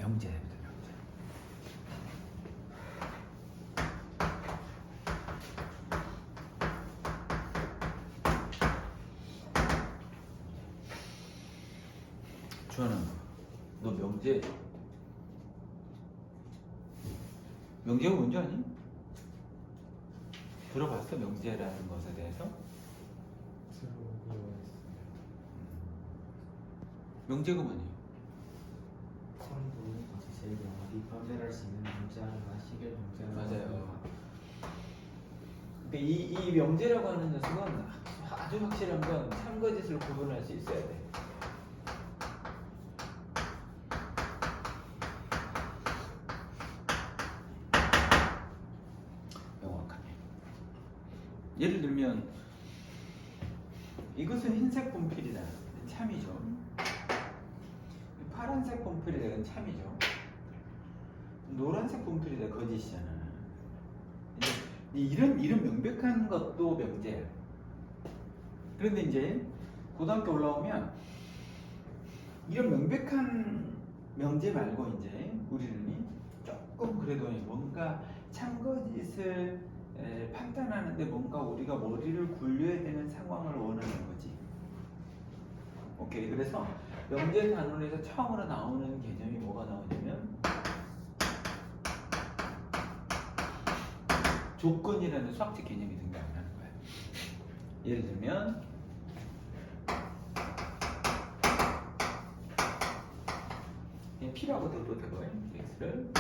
명제입니다. 명제. 주하나, 너 명제가 뭔지 아니? 들어봤어? 명제라는 것에 대해서? 명제가 뭐니? 제일 명확히 판별할 수 있는 문자나 시계 문자나 맞아요. 그러니까 이 명제라고 하는 녀석은 아주 확실한 건 참거짓을 구분할 수 있어야 돼. 명확하게. 예를 들면 이것은 흰색 분필이다. 참이죠. 파란색 분필이다. 이건 참이죠. 노란색 분필이다. 거짓이잖아. 이런 명백한 것도 명제야. 그런데 이제 고등학교 올라오면 이런 명백한 명제 말고 이제 우리는 조금 그래도 뭔가 참거짓을 판단하는데 뭔가 우리가 머리를 굴려야 되는 상황을 원하는 거지. 오케이. 그래서 명제 단원에서 처음으로 나오는 개념이 뭐가 나오냐면 조건이라는 수학적 개념이 등장을 하는 거야. 예를 들면 그냥 P라고 둬도 되고 X를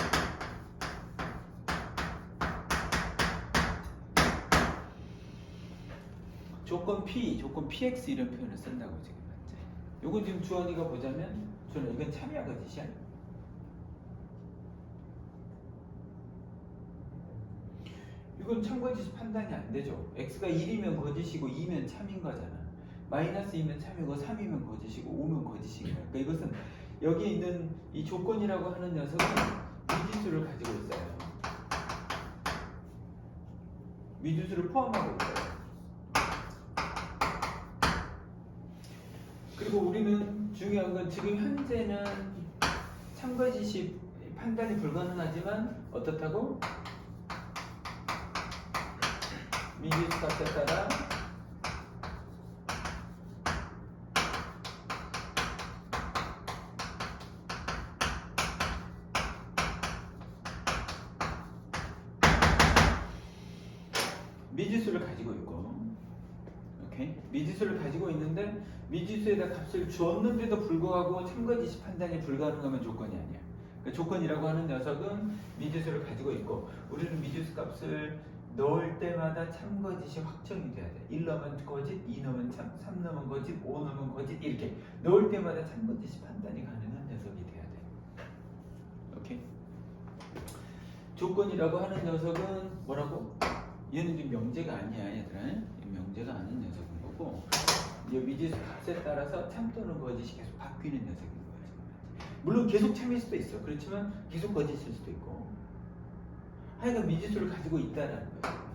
조건 P, 조건 PX 이런 표현을 쓴다고 지금 현재. 요거 지금 주원이가 보자면 저는 이건 참이야 거짓이야? 이건 참거짓이 판단이 안 되죠. X가 1이면 거짓이고 2면 참인 거잖아. -2면 참이고 3이면 거짓이고 5면 거짓인 거야. 그러니까 이것은 여기 있는 이 조건이라고 하는 녀석은 미지수를 가지고 있어요. 미지수를 포함하고 있어요. 그리고 우리는 중요한 건 지금 현재는 참거짓이 판단이 불가능하지만 어떻다고? 미지수 값에 따라 미지수를 가지고 있고, 오케이? 미지수를 가지고 있는데 미지수에다 값을 주었는데도 불구하고 참거짓이 판단이 불가능하면 조건이 아니야. 그러니까 조건이라고 하는 녀석은 미지수를 가지고 있고 우리는 미지수 값을 넣을 때마다 참거짓이 확정이 돼야 돼. 1 넣으면 거짓, 2 넣으면 참, 3 넣으면 거짓, 5 넣으면 거짓 이렇게 넣을 때마다 참거짓이 판단이 가능한 녀석이 돼야 돼. 오케이? 조건이라고 하는 녀석은 뭐라고? 얘는 지금 명제가 아니야, 얘들아. 명제가 아닌 녀석인 거고, 이 미지수 값에 따라서 참 또는 거짓이 계속 바뀌는 녀석인 거야. 물론 계속 참일 수도 있어. 그렇지만 계속 거짓일 수도 있고. 하여간 미지수를 가지고 있다라는 거야.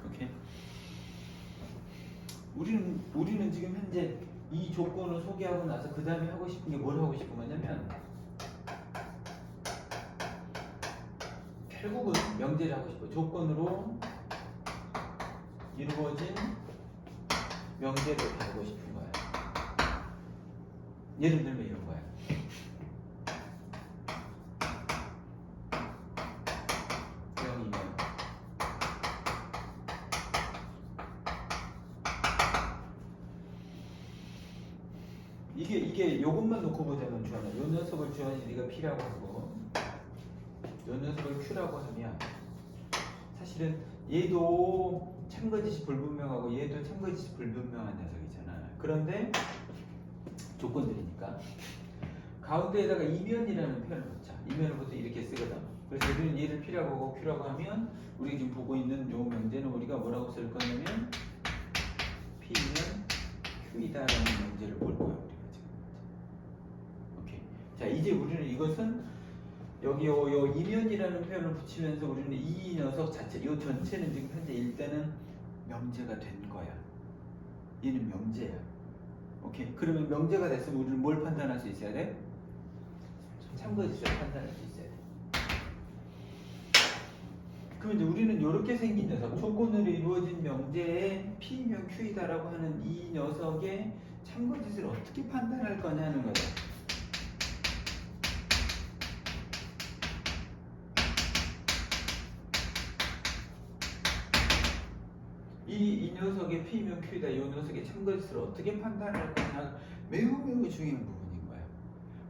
오케이. 우리는 지금 현재 이 조건을 소개하고 나서 그 다음에 하고 싶은 게 뭘 하고 싶은 거냐면 결국은 명제를 하고 싶어. 조건으로 이루어진 명제를 하고 싶은 거야. 예를 들면 이런 거야. 이게 요것만 놓고 보자면 주하나, 요 녀석을 주하니 네가 P라고 하고 요 녀석을 Q라고 하면 사실은 얘도 참거짓이 불분명하고 얘도 참거짓이 불분명한 녀석이잖아. 그런데 조건들이니까 가운데에다가 이면이라는 표현을 붙여. 이면을 보통 이렇게 쓰거든. 그래서 우리는 얘를 P라고 하고 Q라고 하면 우리가 지금 보고 있는 요 명제는 우리가 뭐라고 쓸 거냐면 P는 Q이다라는 명제를 볼 거야. 우리가 지금. 오케이. 자, 이제 우리는 이것은 여기 요 이면이라는 표현을 붙이면서 우리는 이 녀석 자체, 이 전체는 지금 현재 일단은 명제가 된 거야. 얘는 명제야. 오케이. 그러면 명제가 됐으면 우리는 뭘 판단할 수 있어야 돼? 참거짓을 판단할 수 있어야 돼. 그럼 이제 우리는 이렇게 생긴 녀석, 조건으로 이루어진 명제에 P면 Q이다라고 하는 이 녀석의 참거짓을 어떻게 판단할 거냐는 거죠. 이 녀석의 P면 Q이다, 이 녀석의 참거짓을 어떻게 판단할 거냐 매우 중요한 부분인 거야.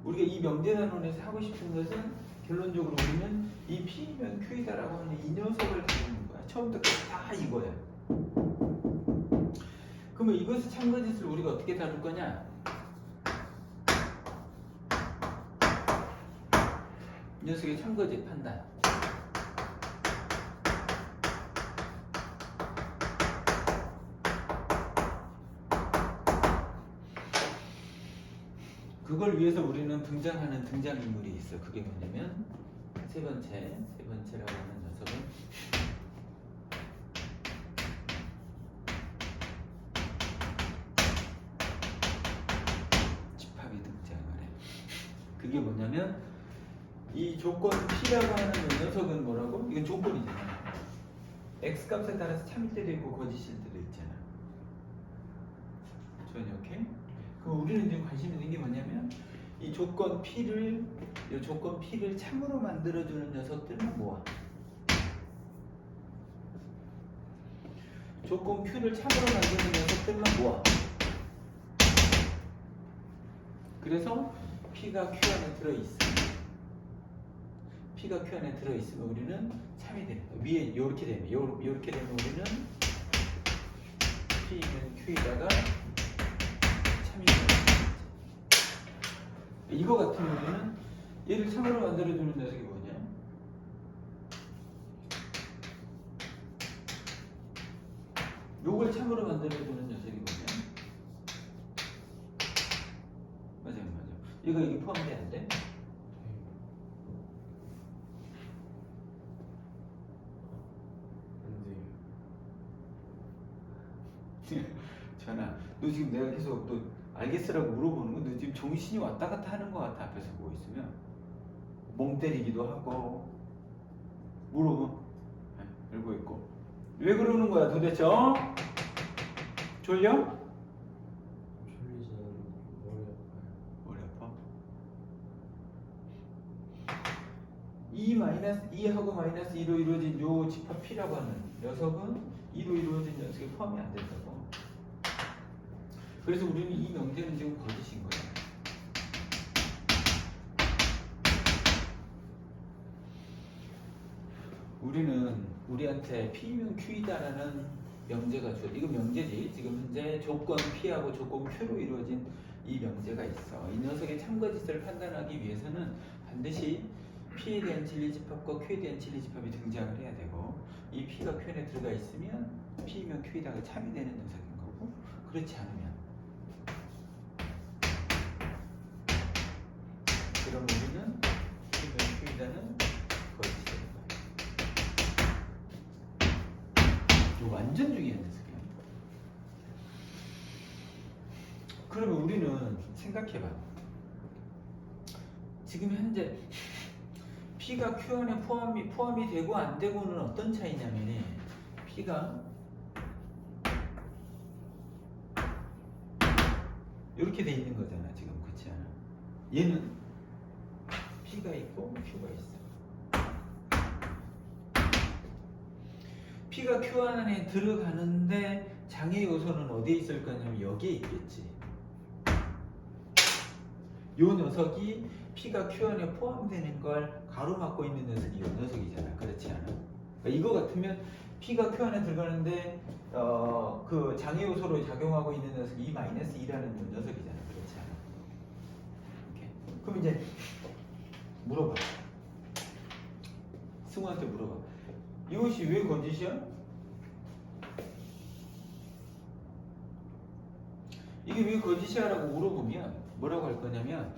우리가 이 명제단원에서 하고 싶은 것은 결론적으로 우리는 이 P면 Q이다라고 하는 이 녀석을 다루는 거야. 처음부터 끝까지 다 이거야. 그러면 이것의 참거짓을 우리가 어떻게 다룰 거냐? 이 녀석의 참거짓 판단. 그걸 위해서 우리는 등장하는 등장인물이 있어. 그게 뭐냐면 세 번째라고 하는 녀석은 집합이 등장을 해. 그게 뭐냐면 이 조건 P라고 하는 녀석은 뭐라고? 이건 조건이잖아. X 값에 따라서 참일 때도 있고 거짓일 때도 있잖아. 오케이? 그럼 우리는 지금 관심 있는 게 뭐냐면 이 조건 P를 참으로 만들어주는 녀석들만 모아. 조건 Q를 참으로 만드는 녀석들만 모아. 그래서 P가 Q 안에 들어있어. P가 Q 안에 들어있으면 우리는 참이 되는 거야. 위에 이렇게 되면 우리는 P는 Q에다가 참이 되는 거야. 이거 같은 경우는 얘를 참으로 만들어주는 녀석이 뭐냐? 요걸 참으로 만들어주는 녀석이 뭐냐? 맞아. 이게 포함돼 안 돼? 전화, 너 지금 내가 계속 또 알겠어라고 물어보는 거, 너 지금 정신이 왔다 갔다 하는 거 같아. 앞에서 보고 있으면 멍 때리기도 하고 물어보, 알고 있고. 왜 그러는 거야 도대체? 어? 졸려? 졸리지 않은데 머리 아파요. 머리 아파? 2하고 마이너스 2로 이루어진 요 집합 P라고 하는 녀석은 2로 이루어진 녀석이 포함이 안 된다고. 그래서 우리는 이 명제는 지금 거짓인 거야. 우리는 우리한테 P면 Q이다라는 명제가 줘. 이거 명제지. 지금 현재 조건 P하고 조건 Q로 이루어진 이 명제가 있어. 이 녀석의 참거짓을 판단하기 위해서는 반드시 P에 대한 진리집합과 Q에 대한 진리집합이 등장을 해야 되고, 이 P가 Q 안에 들어가 있으면 P면 Q이다가 참이 되는 녀석인 거고, 그렇지 않으면 그럼 우리는 P면 Q이다는 거짓이다. 이거 완전 중요한 녀석이야. 그러면 우리는 생각해봐. 지금 현재 P가 Q 안에 포함이 되고 안 되고는 어떤 차이냐면, P가 이렇게 돼 있는 거잖아 지금. 그렇지 않아? 얘는 P가 있고 Q가 있어. P가 Q 안에 들어가는데 장애 요소는 어디에 있을 거냐면 여기에 있겠지. 요 녀석이 P가 Q 안에 포함되는 걸 가로막고 있는 녀석이 요 녀석이잖아. 그렇지 않아? 그러니까 이거 같으면 P가 Q 안에 들어가는데 그 장애 요소로 작용하고 있는 녀석이 E-2라는 요 녀석이잖아. 그렇지 않아? 오케이. 그럼 이제 물어봐. 승우한테 물어봐. 이것이 왜 거짓이야? 이게 왜 거짓이야? 라고 물어보면 뭐라고 할 거냐면,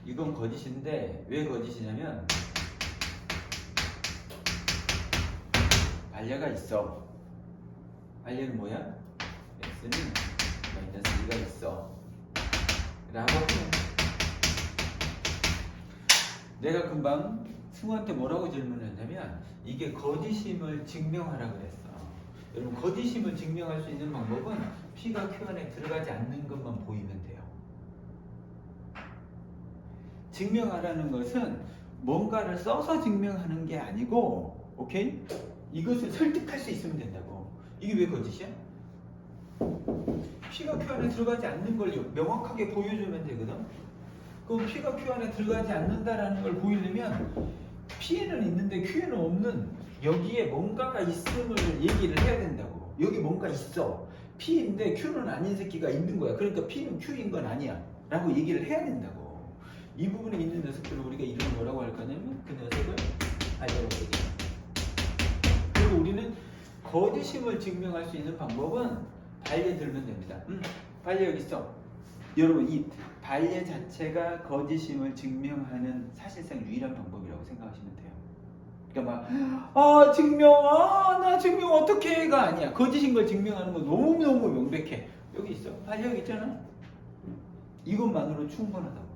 이건 거짓인데 왜 거짓이냐면 반려가 있어. 반려는 뭐야? X는 얘기가 있어 라고 하면 내가 금방 승우한테 뭐라고 질문했냐면 이게 거짓임을 증명하라 그랬어. 여러분 거짓임을 증명할 수 있는 방법은 P가 Q 안에 들어가지 않는 것만 보이면 돼요. 증명하라는 것은 뭔가를 써서 증명하는 게 아니고, 오케이? 이것을 설득할 수 있으면 된다고. 이게 왜 거짓이야? P가 Q 안에 들어가지 않는 걸 명확하게 보여주면 되거든. 그럼 P가 Q 안에 들어가지 않는다라는 걸 보이려면 P에는 있는데 Q에는 없는 여기에 뭔가가 있음을 얘기를 해야 된다고. 여기 뭔가 있어. P인데 Q는 아닌 새끼가 있는 거야. 그러니까 P는 Q인 건 아니야 라고 얘기를 해야 된다고. 이 부분에 있는 녀석들을 우리가 이름을 뭐라고 할 거냐면 그 녀석을 발려라고 얘기해. 그리고 우리는 거짓임을 증명할 수 있는 방법은 발려 들면 됩니다. 발려 여기 있어. 여러분 이 발려 자체가 거짓임을 증명하는 사실상 유일한 방법이라고 생각하시면 돼요. 그러니까 나 증명 어떻게 해가 아니야. 거짓인 걸 증명하는 건 너무너무 명백해. 여기 있어. 발려 여기 있잖아. 이것만으로 충분하다고.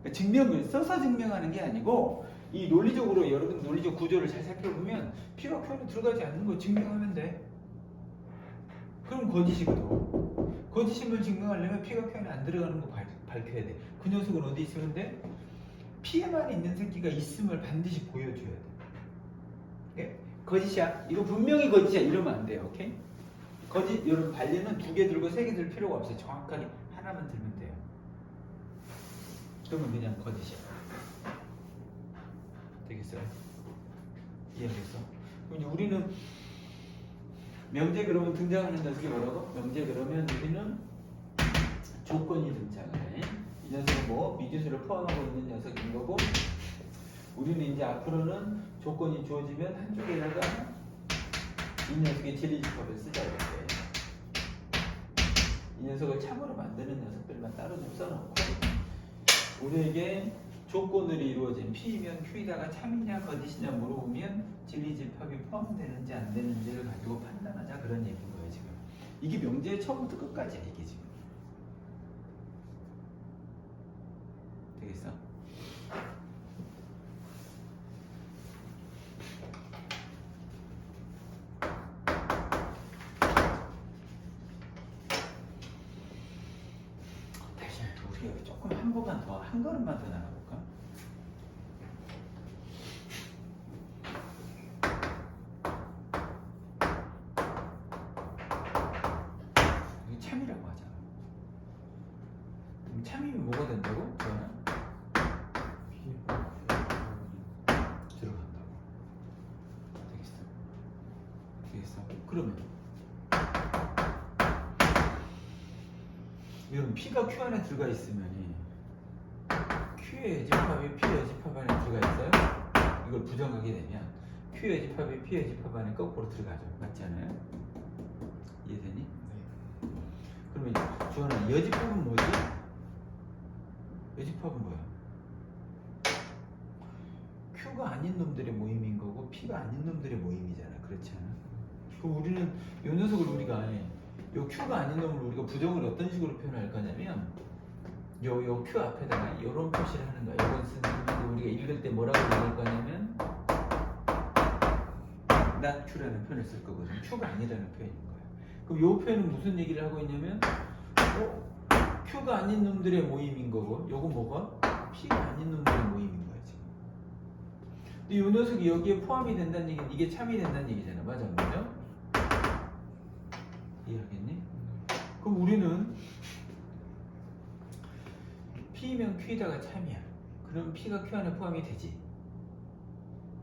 그러니까 증명을 써서 증명하는 게 아니고 이 논리적으로 여러분 논리적 구조를 잘 살펴보면 P가 Q 안에 들어가지 않는 거 증명하면 돼. 그럼 거짓이거든. 거짓임을 증명하려면 P가 Q 안에 안 들어가는 거 밝혀야 돼. 그 녀석은 어디 있으면 돼? P에만 있는 새끼가 있음을 반드시 보여줘야 돼. 오케이? 거짓이야. 이거 분명히 거짓이야. 이러면 안 돼요. 오케이? 거짓, 여러분 발리는 2개 들고 3개 들 필요가 없어요. 정확하게 하나만 들면 돼요. 그러면 그냥 거짓이야. 되겠어요? 이해하겠어? 그럼 이제 우리는 명제 그러면 등장하는 녀석이 뭐라고? 명제 그러면 우리는 조건이 등장해. 이 녀석은 뭐 미지수를 포함하고 있는 녀석인 거고, 우리는 이제 앞으로는 조건이 주어지면 한쪽에다가 이 녀석의 진리집합을 쓰자 이렇게. 이 녀석을 참으로 만드는 녀석들만 따로 좀 써놓고 우리에게 조건으로 이루어진 P이면 Q이다가 참이냐 거짓이냐 물어보면 진리집합이 포함되는지 안 되는지를 가지고 판단하자 그런 얘기인 거예요 지금. 이게 명제의 처음부터 끝까지야 이게 지금. 되겠어? 다시 우리가 조금 한 번만 더, 한 걸음만 더 나가볼까? 이거 참이라고 하잖아. 그럼 참이면 뭐가 된다고? 저는 들어간다고. 되겠어? 그러면 이런 P가 Q 안에 들어가 있으면이 Q의 여집합이 P 여집합 안에 들어가 있어요? 이걸 부정하게 되면 Q 여집합이 P 여집합 안에 거꾸로 들어가죠. 맞지 않아요? 이해되니? 네. 그러면 주원아 여집합은 뭐지? 여집합은 뭐야? Q가 아닌 놈들의 모임인 거고 P가 아닌 놈들의 모임이잖아. 그렇지 않아? 그럼 우리는 이 녀석을 우리가 요 Q가 아닌 놈을 우리가 부정을 어떤 식으로 표현할 거냐면 요 Q 앞에다가 이런 표시를 하는 거야. 이건 쓰는 우리가 읽을 때 뭐라고 읽을 거냐면 not Q라는 표현을 쓸 거거든. Q가 아니라는 표현인 거야. 그럼 요 표현은 무슨 얘기를 하고 있냐면 Q가 아닌 놈들의 모임인 거고 요건 뭐가? P가 아닌 놈들의 모임인 거야 지금. 근데 요 녀석이 여기에 포함이 된다는 얘기는 이게 참이 된다는 얘기잖아. 맞아 안 맞아? 이해하겠니? 그럼 우리는 P면 Q에다가 참이야. 그럼 P가 Q 안에 포함이 되지.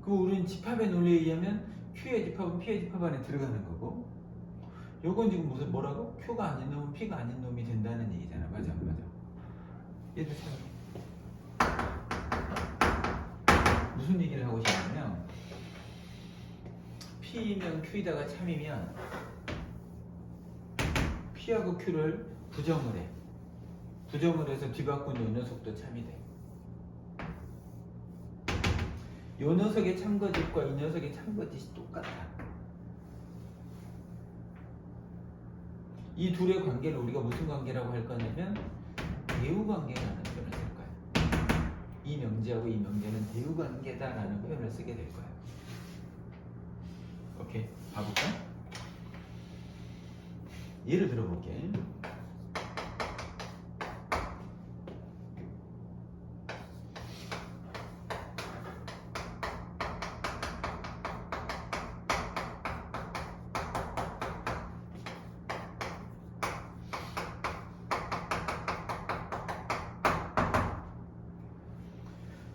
그럼 우리는 집합의 논리에 의하면 Q의 집합은 P의 집합 안에 들어가는 거고 요건 지금 무슨 뭐라고? Q가 아닌 놈은 P가 아닌 놈이 된다는 얘기잖아. 맞아 안 맞아? 얘도 참 무슨 얘기를 하고 싶냐면 P면 Q에다가 참이면 P하고 Q를 부정을 해. 부정을 해서 뒤바꾼 요 녀석도 참이 돼. 요 녀석의 참거짓과 이 녀석의 참거짓이 똑같아. 이 둘의 관계를 우리가 무슨 관계라고 할 거냐면 대우 관계라는 표현을 쓸 거예요. 이 명제하고 이 명제는 대우 관계다라는 표현을 쓰게 될 거예요. 오케이, 봐볼까? 예를 들어볼게.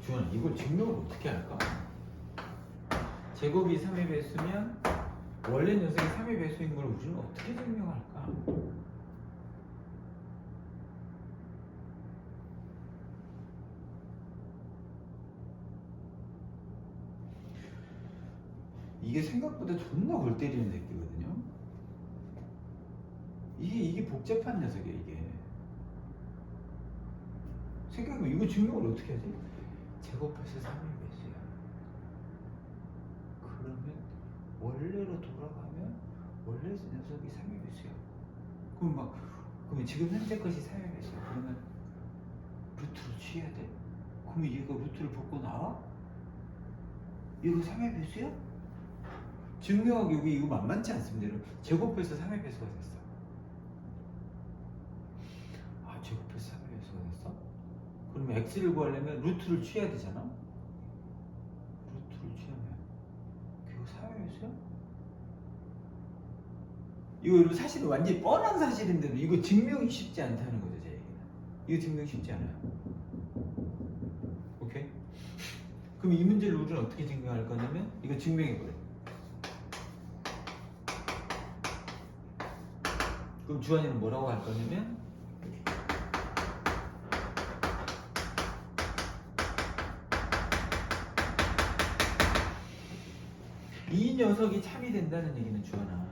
주원아, 이걸 증명을 어떻게 할까? 제곱이 3의 배수면 원래 녀석이 3의 배수인 걸 우리는 어떻게 증명할까? 이게 생각보다 존나 골 때리는 새끼거든요. 이게 복잡한 녀석이야 이게. 생각해보면 이거 증명을 어떻게 하지? 제곱해서 3의 배수야. 그러면 원래로 돌아가면 원래 녀석이 3의 배수야. 그러면 지금 현재 것이 3의 배수야. 그러면 루트를 취해야 돼? 그러면 얘가 루트를 벗고 나와? 얘가 3의 배수야? 증명하기 여기 이거 만만치 않습니다. 여러분. 제곱해서 3의 배수가 됐어. 아, 제곱해서 3의 배수가 됐어? 그러면 x를 구하려면 루트를 취해야 되잖아? 루트를 취하면 그거 3의 배수야? 이거 여러분 사실은 완전히 뻔한 사실인데도 이거 증명이 쉽지 않다는 거죠, 제 얘기는. 이거 증명이 쉽지 않아요. 오케이? 그럼 이 문제를 우리는 어떻게 증명할 거냐면 이거 증명해버려. 그럼 주한이는 뭐라고 할 거냐면 이 녀석이 참이 된다는 얘기는 주한아,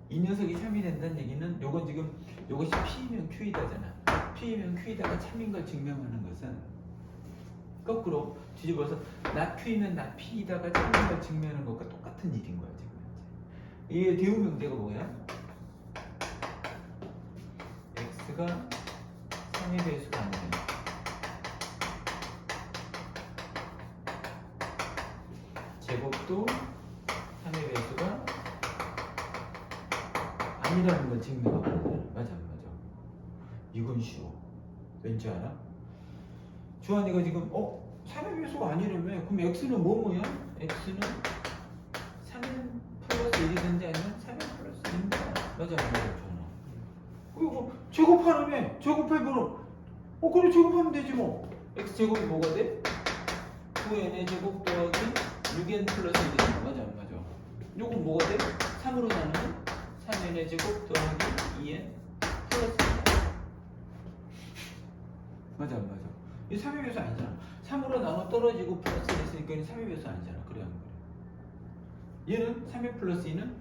이 녀석이 참이 된다는 얘기는 요건 지금 요것이 P이면 Q이다잖아. P이면 Q이다가 참인 걸 증명하는 것은 거꾸로 뒤집어서 나 Q이면 나 P이다가 참인 걸 증명하는 것과 똑같은 일인 거야 지금 현재. 이게 대우 명제가 뭐야? x가 3의 배수가 아니면 제곱도 3의 배수가 아니라는 걸 증명하고 있는. 맞아 안 맞아? 이건 쉬워. 왠지 알아? 주한이가 지금 3의 배수가 아니라며. 그럼 x는 뭐야? x는 3의 플러스 1이든지 아니면 3의 플러스 1인가? 맞아 안 맞아? 그리고 제곱하라며. 제곱해보러. 그래 제곱하면 되지 뭐. x제곱이 뭐가 돼? 9n의 제곱 더하기 6n 플러스 1이잖아. 맞아 안 맞아? 요건 뭐가 돼? 3으로 나누면 3n의 제곱 더하기 2n 플러스 1이야. 맞아 안 맞아? 이 3의 배수 아니잖아. 3으로 나눠 떨어지고 플러스 1 있으니까 이 3의 배수 아니잖아. 그래 안 그래? 얘는 3의 플러스 2는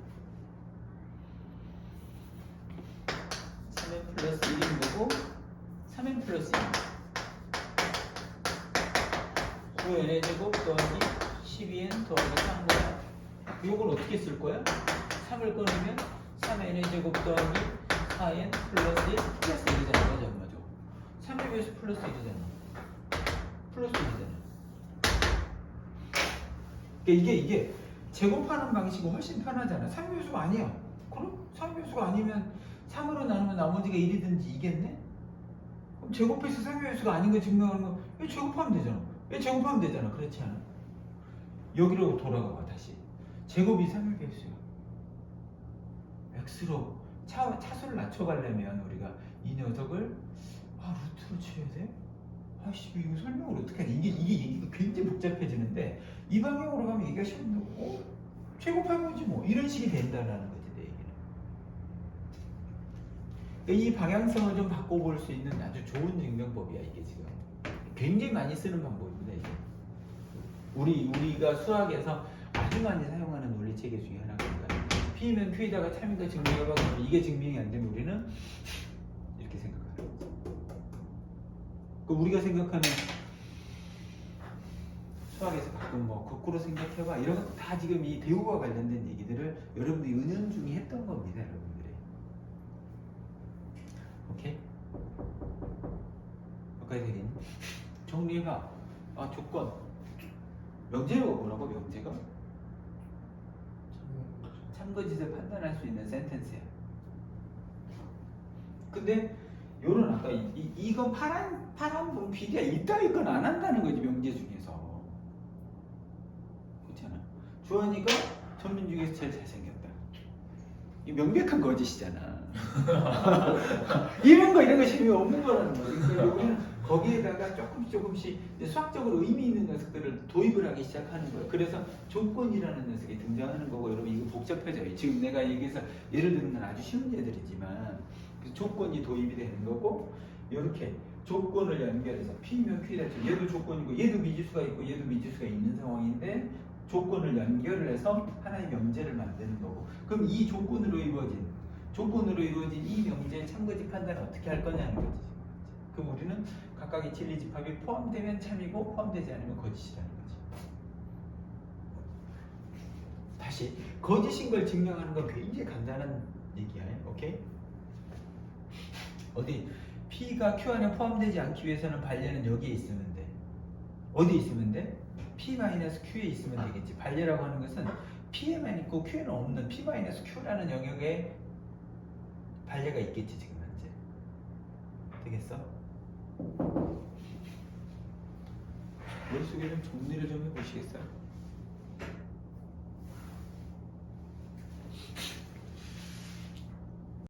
3n 플러스 1인 거고 3n 플러스 2 9n의 제곱 더하기 12n 더하기 3거야. 이걸 어떻게 쓸 거야? 3을 꺼내면 3n의 제곱 더하기 4n 플러스 1 플러스 1이잖아. 맞아 안 맞아? 3의 배수 플러스 1이잖아. 플러스 1이잖아. 그러니까 이게 제곱하는 방식이 훨씬 편하잖아. 3의 배수가 아니야. 그럼 3의 배수가 아니면 3으로 나누면 나머지가 1이든지 이겠네? 그럼 제곱해서 3의 배수가 아닌 거 증명하는 거 왜 제곱하면 되잖아. 왜 제곱하면 되잖아. 그렇지 않아? 여기로 돌아가 봐 다시. 제곱이 3의 배수야. x로 차수를 낮춰가려면 우리가 이 녀석을 루트로 취해야 돼? 아씨 이거 설명을 어떻게 하냐. 이게 굉장히 복잡해지는데 이 방향으로 가면 얘기가 쉬운다고. 제곱해보지 뭐. 이런 식이 된다라는 거지 내 얘기는. 이 방향성을 좀 바꿔볼 수 있는 아주 좋은 증명법이야 이게 지금. 굉장히 많이 쓰는 방법입니다 이게. 우리가 수학에서 아주 많이 사용하는 논리 체계 중에 하나가 P면 Q에다가 참인 거 증명해봐. 그러면 이게 증명이 안 되면 우리는 이렇게 생각하는 거죠. 우리가 생각하는 수학에서 가끔 거꾸로 생각해봐 이런 거 다 지금 이 대우와 관련된 얘기들을 여러분들이 은연중에 했던 겁니다 여러분들이. 바꿔야 되겠니? 정리해봐. 아 조건. 명제가 뭐라고 명제가? 참거짓을 판단할 수 있는 센텐스야. 근데 요런 아까 이건 파란 분 PD야 이따위 건 안 한다는 거지 명제 중에서. 그렇잖아. 주원이가 전민 중에서 제일 잘생겼다. 이 명백한 거짓이잖아. 이런 거 재미없는 거라는 거지. 그러니까 우리는 거기에다가 조금씩 이제 수학적으로 의미 있는 녀석들을 도입을 하기 시작하는 거예요. 그래서 조건이라는 녀석이 등장하는 거고 여러분 이거 복잡해져요. 지금 내가 얘기해서 예를 들면 아주 쉬운 예들이지만 그 조건이 도입이 되는 거고 이렇게 조건을 연결해서 P면 Q다. 얘도 조건이고 얘도 미지수가 있고 얘도 미지수가 있는 상황인데 조건을 연결을 해서 하나의 명제를 만드는 거고 그럼 이 조건으로 이루어진 이 명제의 참거짓 판단을 어떻게 할 거냐는 거지. 그럼 우리는 각각의 진리 집합이 포함되면 참이고 포함되지 않으면 거짓이라는 거지. 다시 거짓인 걸 증명하는 건 굉장히 간단한 얘기야. 오케이? 어디 P가 Q 안에 포함되지 않기 위해서는 반례는 여기에 있으면 돼. 어디 있으면 돼? P-Q에 있으면 되겠지. 반례라고 하는 것은 P에만 있고 Q에는 없는 P-Q라는 영역에 반례가 있겠지 지금 현재. 되겠어? 머릿속에 좀 정리를 좀 해보시겠어요?